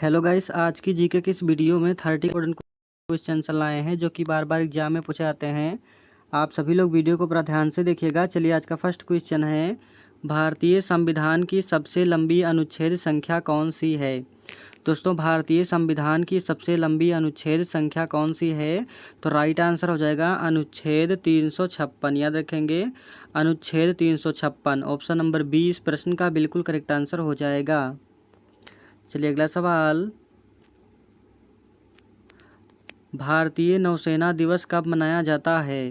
Hello guys, आज की GK की इस वीडियो में 30 इंपॉर्टेंट क्वेश्चन लाए हैं जो कि बार बार एग्जाम में पूछे जाते हैं। आप सभी लोग वीडियो को पूरा ध्यान से देखिएगा। चलिए, आज का फर्स्ट क्वेश्चन है, भारतीय संविधान की सबसे लंबी अनुच्छेद संख्या कौन सी है। दोस्तों, भारतीय संविधान की सबसे लंबी अनुच्छेद संख्या कौन सी है? तो राइट आंसर हो जाएगा अनुच्छेद 356। याद रखेंगे, अनुच्छेद 356 ऑप्शन नंबर 20 प्रश्न का बिल्कुल करेक्ट आंसर हो जाएगा। चलिए, अगला सवाल, भारतीय नौसेना दिवस कब मनाया जाता है।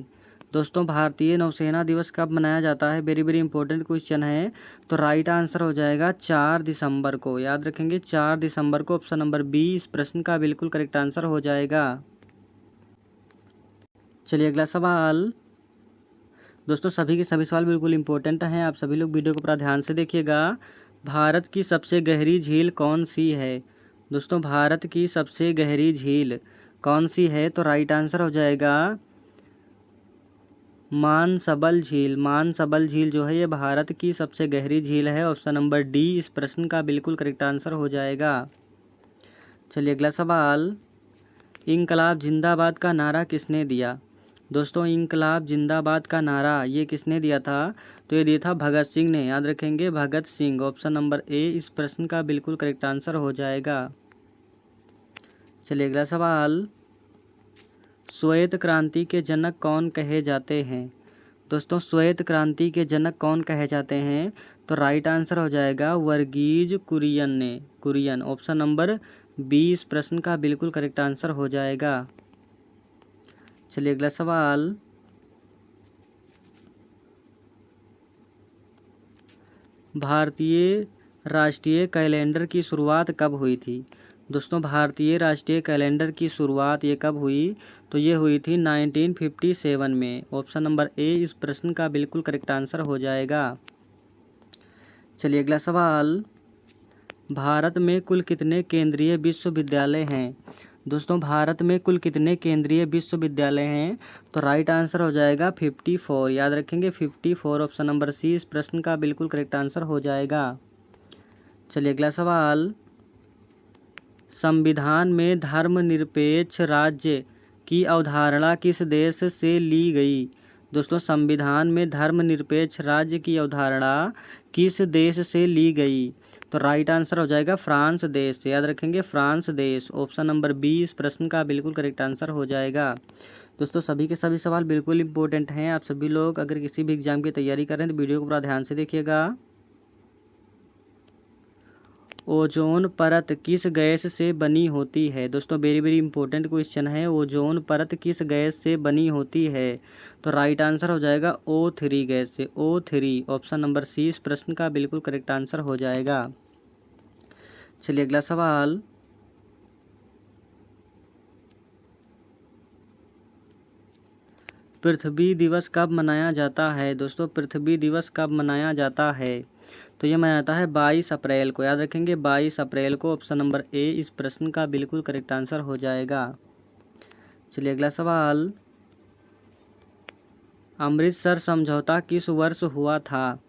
दोस्तों, भारतीय नौसेना दिवस कब मनाया जाता है? वेरी वेरी इंपॉर्टेंट क्वेश्चन है। तो राइट आंसर हो जाएगा 4 दिसंबर को। याद रखेंगे, 4 दिसंबर को ऑप्शन नंबर 20 प्रश्न का बिल्कुल करेक्ट आंसर हो जाएगा। चलिए, अगला सवाल। दोस्तों, सभी के सभी सवाल बिल्कुल इंपॉर्टेंट हैं, आप सभी लोग वीडियो को पूरा ध्यान से देखिएगा। भारत की सबसे गहरी झील कौन सी है? दोस्तों, भारत की सबसे गहरी झील कौन सी है? तो राइट आंसर हो जाएगा मानसबल झील। मानसबल झील जो है ये भारत की सबसे गहरी झील है। ऑप्शन नंबर डी इस प्रश्न का बिल्कुल करेक्ट आंसर हो जाएगा। चलिए, अगला सवाल, इंकलाब जिंदाबाद का नारा किसने दिया? दोस्तों, इंकलाब जिंदाबाद का नारा ये किसने दिया था? तो ये दिया था भगत सिंह ने। याद रखेंगे, Bhagat Singh. Option number A इस प्रश्न का बिल्कुल करेक्ट आंसर हो जाएगा। चलिए, अगला सवाल, श्वेत क्रांति के जनक कौन कहे जाते हैं? दोस्तों, श्वेत क्रांति के जनक कौन कहे जाते हैं? तो राइट आंसर हो जाएगा वर्गीज कुरियन ने। कुरियन। ऑप्शन नंबर 20 प्रश्न का बिल्कुल करेक्ट आंसर हो जाएगा। चलिए, अगला सवाल, भारतीय राष्ट्रीय कैलेंडर की शुरुआत कब हुई थी? दोस्तों, भारतीय राष्ट्रीय कैलेंडर की शुरुआत ये कब हुई? तो ये हुई थी 1957 में। ऑप्शन नंबर ए इस प्रश्न का बिल्कुल करेक्ट आंसर हो जाएगा। चलिए, अगला सवाल, भारत में कुल कितने केंद्रीय विश्वविद्यालय हैं? दोस्तों, भारत में कुल कितने केंद्रीय विश्वविद्यालय हैं? तो राइट आंसर हो जाएगा 54। याद रखेंगे, 54 ऑप्शन नंबर सी इस प्रश्न का बिल्कुल करेक्ट आंसर हो जाएगा। चलिए, अगला सवाल, संविधान में धर्मनिरपेक्ष राज्य की अवधारणा किस देश से ली गई? दोस्तों, संविधान में धर्मनिरपेक्ष राज्य की अवधारणा किस देश से ली गई? तो राइट आंसर हो जाएगा फ्रांस देश। याद रखेंगे, फ्रांस देश। ऑप्शन नंबर 20 प्रश्न का बिल्कुल करेक्ट आंसर हो जाएगा। दोस्तों, सभी के सभी सवाल बिल्कुल इंपॉर्टेंट हैं। आप सभी लोग अगर किसी भी एग्जाम की तैयारी कर रहे हैं तो वीडियो को पूरा ध्यान से देखिएगा। ओजोन परत किस गैस से बनी होती है? दोस्तों, वेरी वेरी इंपॉर्टेंट क्वेश्चन है। ओजोन परत किस गैस से बनी होती है? तो राइट आंसर हो जाएगा O3 गैस से। O3 ऑप्शन नंबर सी इस प्रश्न का बिल्कुल करेक्ट आंसर हो जाएगा। चलिए, अगला सवाल, पृथ्वी दिवस कब मनाया जाता है? दोस्तों, पृथ्वी दिवस कब मनाया जाता है? तो ये मनाया जाता है 22 अप्रैल को। याद रखेंगे, 22 अप्रैल को। ऑप्शन नंबर ए इस प्रश्न का बिल्कुल करेक्ट आंसर हो जाएगा। चलिए, अगला सवाल, अमृतसर समझौता किस वर्ष हुआ था?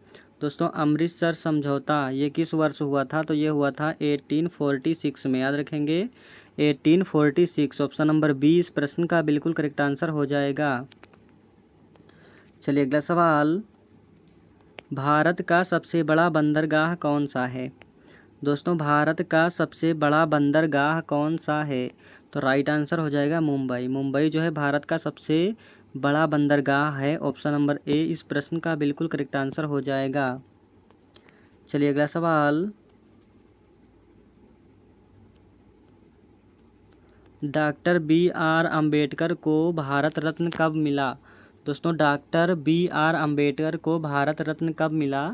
दोस्तों, अमृतसर समझौता ये किस वर्ष हुआ था? तो ये हुआ था 1846 में। याद रखेंगे, 1846 ऑप्शन नंबर 20 प्रश्न का बिल्कुल करेक्ट आंसर हो जाएगा। चलिए, अगला सवाल, भारत का सबसे बड़ा बंदरगाह कौन सा है? दोस्तों, भारत का सबसे बड़ा बंदरगाह कौन सा है? तो राइट आंसर हो जाएगा मुंबई। मुंबई जो है भारत का सबसे बड़ा बंदरगाह है। ऑप्शन नंबर ए इस प्रश्न का बिल्कुल करेक्ट आंसर हो जाएगा। चलिए, अगला सवाल, डॉक्टर B.R. अम्बेडकर को भारत रत्न कब मिला? दोस्तों, डॉक्टर B.R. अम्बेडकर को भारत रत्न कब मिला?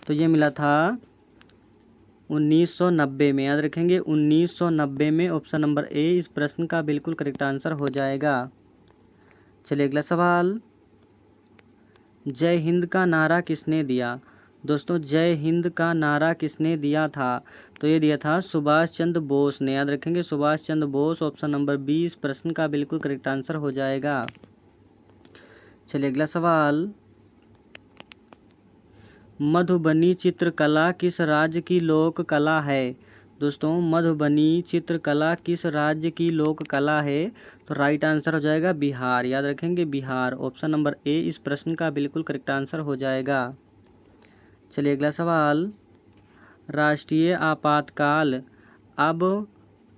तो ये मिला था 1990 में। याद रखेंगे, 1990 में। ऑप्शन नंबर ए इस प्रश्न का बिल्कुल करेक्ट आंसर हो जाएगा। चलिए, अगला सवाल, जय हिंद का नारा किसने दिया? दोस्तों, जय हिंद का नारा किसने दिया था? तो ये दिया था सुभाष चंद्र बोस ने। याद रखेंगे, सुभाष चंद्र बोस। ऑप्शन नंबर 20 प्रश्न का बिल्कुल करेक्ट आंसर हो जाएगा। चलिए, अगला सवाल, मधुबनी चित्रकला किस राज्य की लोक कला है? दोस्तों मधुबनी चित्रकला किस राज्य की लोक कला है? तो राइट आंसर हो जाएगा बिहार। याद रखेंगे बिहार। ऑप्शन नंबर ए इस प्रश्न का बिल्कुल करेक्ट आंसर हो जाएगा। चलिए अगला सवाल, राष्ट्रीय आपातकाल अब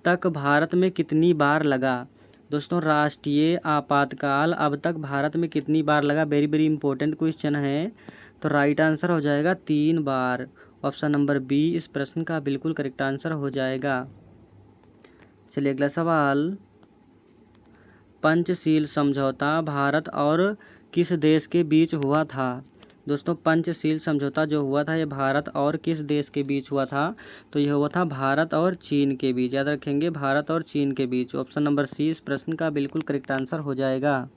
तक भारत में कितनी बार लगा? दोस्तों राष्ट्रीय आपातकाल अब तक भारत में कितनी बार लगा? वेरी वेरी इंपॉर्टेंट क्वेश्चन है। तो राइट आंसर हो जाएगा 3 बार। ऑप्शन नंबर बी इस प्रश्न का बिल्कुल करेक्ट आंसर हो जाएगा। चलिए अगला सवाल, पंचशील समझौता भारत और किस देश के बीच हुआ था? दोस्तों पंचशील समझौता जो हुआ था ये भारत और किस देश के बीच हुआ था? तो यह हुआ था भारत और चीन के बीच। याद रखेंगे भारत और चीन के बीच। ऑप्शन नंबर सी इस प्रश्न का बिल्कुल करेक्ट आंसर हो जाएगा।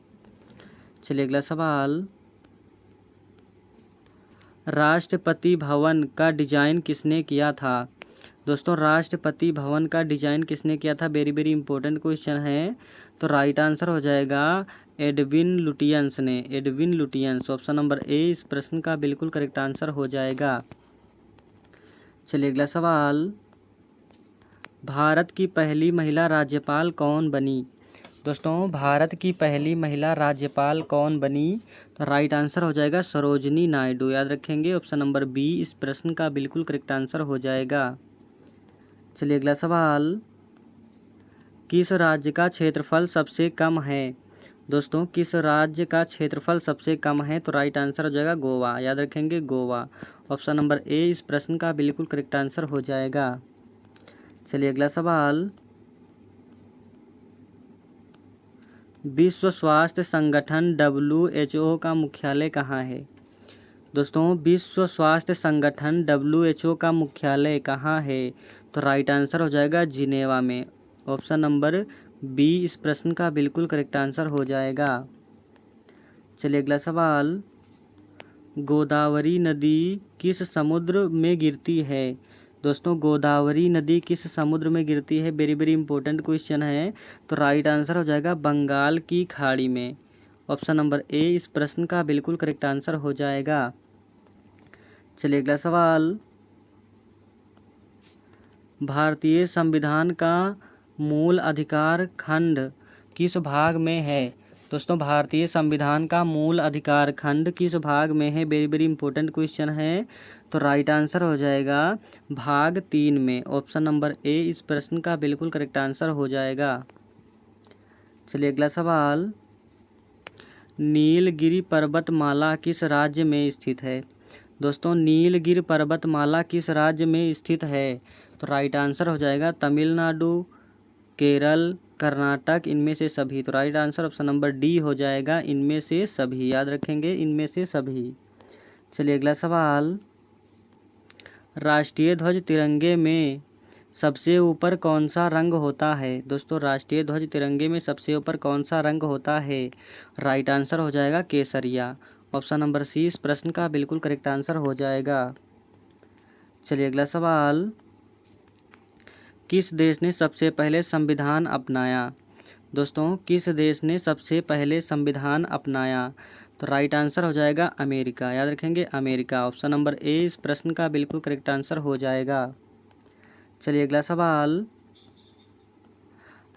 चलिए अगला सवाल, राष्ट्रपति भवन का डिजाइन किसने किया था? दोस्तों राष्ट्रपति भवन का डिजाइन किसने किया था? वेरी वेरी इंपॉर्टेंट क्वेश्चन है। तो राइट आंसर हो जाएगा एडविन लुटियंस ने। Edwin Lutyens. Option number A इस प्रश्न का बिल्कुल करेक्ट आंसर हो जाएगा। चलिए अगला सवाल, भारत की पहली महिला राज्यपाल कौन बनी? दोस्तों भारत की पहली महिला राज्यपाल कौन बनी? तो राइट आंसर हो जाएगा सरोजिनी नायडू। याद रखेंगे ऑप्शन नंबर बी इस प्रश्न का बिल्कुल करेक्ट आंसर हो जाएगा। चलिए अगला सवाल, किस राज्य का क्षेत्रफल सबसे कम है? दोस्तों किस राज्य का क्षेत्रफल सबसे कम है? तो राइट आंसर हो जाएगा गोवा। याद रखेंगे गोवा। ऑप्शन नंबर ए इस प्रश्न का बिल्कुल करेक्ट आंसर हो जाएगा। चलिए अगला सवाल, विश्व स्वास्थ्य संगठन WHO का मुख्यालय कहाँ है? दोस्तों विश्व स्वास्थ्य संगठन WHO का मुख्यालय कहाँ है? तो राइट आंसर हो जाएगा जिनेवा में। ऑप्शन नंबर बी इस प्रश्न का बिल्कुल करेक्ट आंसर हो जाएगा। चलिए अगला सवाल, गोदावरी नदी किस समुद्र में गिरती है? दोस्तों गोदावरी नदी किस समुद्र में गिरती है? वेरी वेरी इंपॉर्टेंट क्वेश्चन है। तो राइट आंसर हो जाएगा बंगाल की खाड़ी में। ऑप्शन नंबर ए इस प्रश्न का बिल्कुल करेक्ट आंसर हो जाएगा। चलिए अगला सवाल, भारतीय संविधान का मूल अधिकार खंड किस भाग में है? दोस्तों भारतीय संविधान का मूल अधिकार खंड किस भाग में है? वेरी वेरी इंपॉर्टेंट क्वेश्चन है। तो राइट आंसर हो जाएगा भाग 3 में। ऑप्शन नंबर ए इस प्रश्न का बिल्कुल करेक्ट आंसर हो जाएगा। चलिए अगला सवाल, नीलगिरी पर्वतमाला किस राज्य में स्थित है? दोस्तों नीलगिरी पर्वतमाला किस राज्य में स्थित है? तो राइट आंसर हो जाएगा तमिलनाडु, केरल, कर्नाटक, इनमें से सभी। तो right answer option number D हो जाएगा इनमें से सभी। याद रखेंगे इनमें से सभी। चलिए अगला सवाल, राष्ट्रीय ध्वज तिरंगे में सबसे ऊपर कौन सा रंग होता है? दोस्तों राष्ट्रीय ध्वज तिरंगे में सबसे ऊपर कौन सा रंग होता है? राइट आंसर हो जाएगा केसरिया। ऑप्शन नंबर सी इस प्रश्न का बिल्कुल करेक्ट आंसर हो जाएगा। चलिए अगला सवाल, किस देश ने सबसे पहले संविधान अपनाया? दोस्तों किस देश ने सबसे पहले संविधान अपनाया? तो राइट आंसर हो जाएगा अमेरिका। याद रखेंगे अमेरिका। ऑप्शन नंबर ए इस प्रश्न का बिल्कुल करेक्ट आंसर हो जाएगा। चलिए अगला सवाल,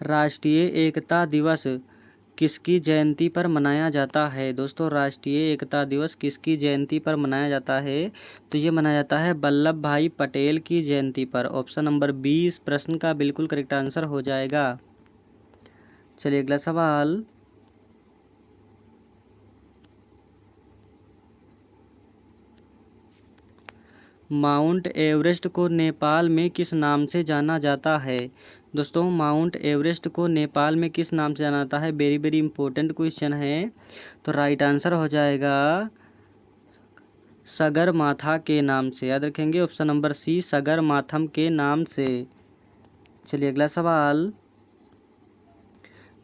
राष्ट्रीय एकता दिवस किसकी जयंती पर मनाया जाता है? दोस्तों राष्ट्रीय एकता दिवस किसकी जयंती पर मनाया जाता है? तो ये मनाया जाता है वल्लभ भाई पटेल की जयंती पर। ऑप्शन नंबर बी इस प्रश्न का बिल्कुल करेक्ट आंसर हो जाएगा। चलिए अगला सवाल, माउंट एवरेस्ट को नेपाल में किस नाम से जाना जाता है? दोस्तों माउंट एवरेस्ट को नेपाल में किस नाम से जाना जाता है? वेरी वेरी इंपॉर्टेंट क्वेश्चन है। तो राइट आंसर हो जाएगा सगरमाथा के नाम से। याद रखेंगे ऑप्शन नंबर सी सगरमाथम के नाम से। चलिए अगला सवाल,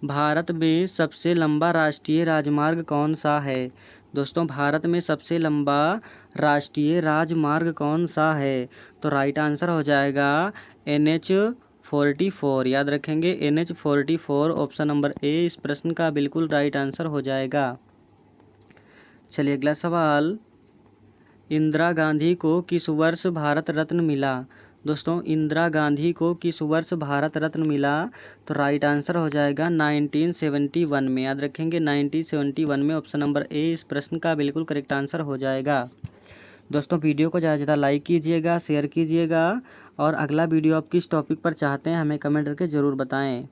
भारत में सबसे लंबा राष्ट्रीय राजमार्ग कौन सा है? दोस्तों भारत में सबसे लंबा राष्ट्रीय राजमार्ग कौन सा है? तो राइट आंसर हो जाएगा NH-44। याद रखेंगे NH-44। ऑप्शन नंबर ए इस प्रश्न का बिल्कुल राइट आंसर हो जाएगा। चलिए अगला सवाल, इंदिरा गांधी को किस वर्ष भारत रत्न मिला? दोस्तों इंदिरा गांधी को किस वर्ष भारत रत्न मिला? तो राइट आंसर हो जाएगा 1971 में। याद रखेंगे 1971 में। ऑप्शन नंबर ए इस प्रश्न का बिल्कुल करेक्ट आंसर हो जाएगा। दोस्तों वीडियो को ज़्यादा से ज़्यादा लाइक कीजिएगा, शेयर कीजिएगा और अगला वीडियो आप किस टॉपिक पर चाहते हैं हमें कमेंट करके ज़रूर बताएं।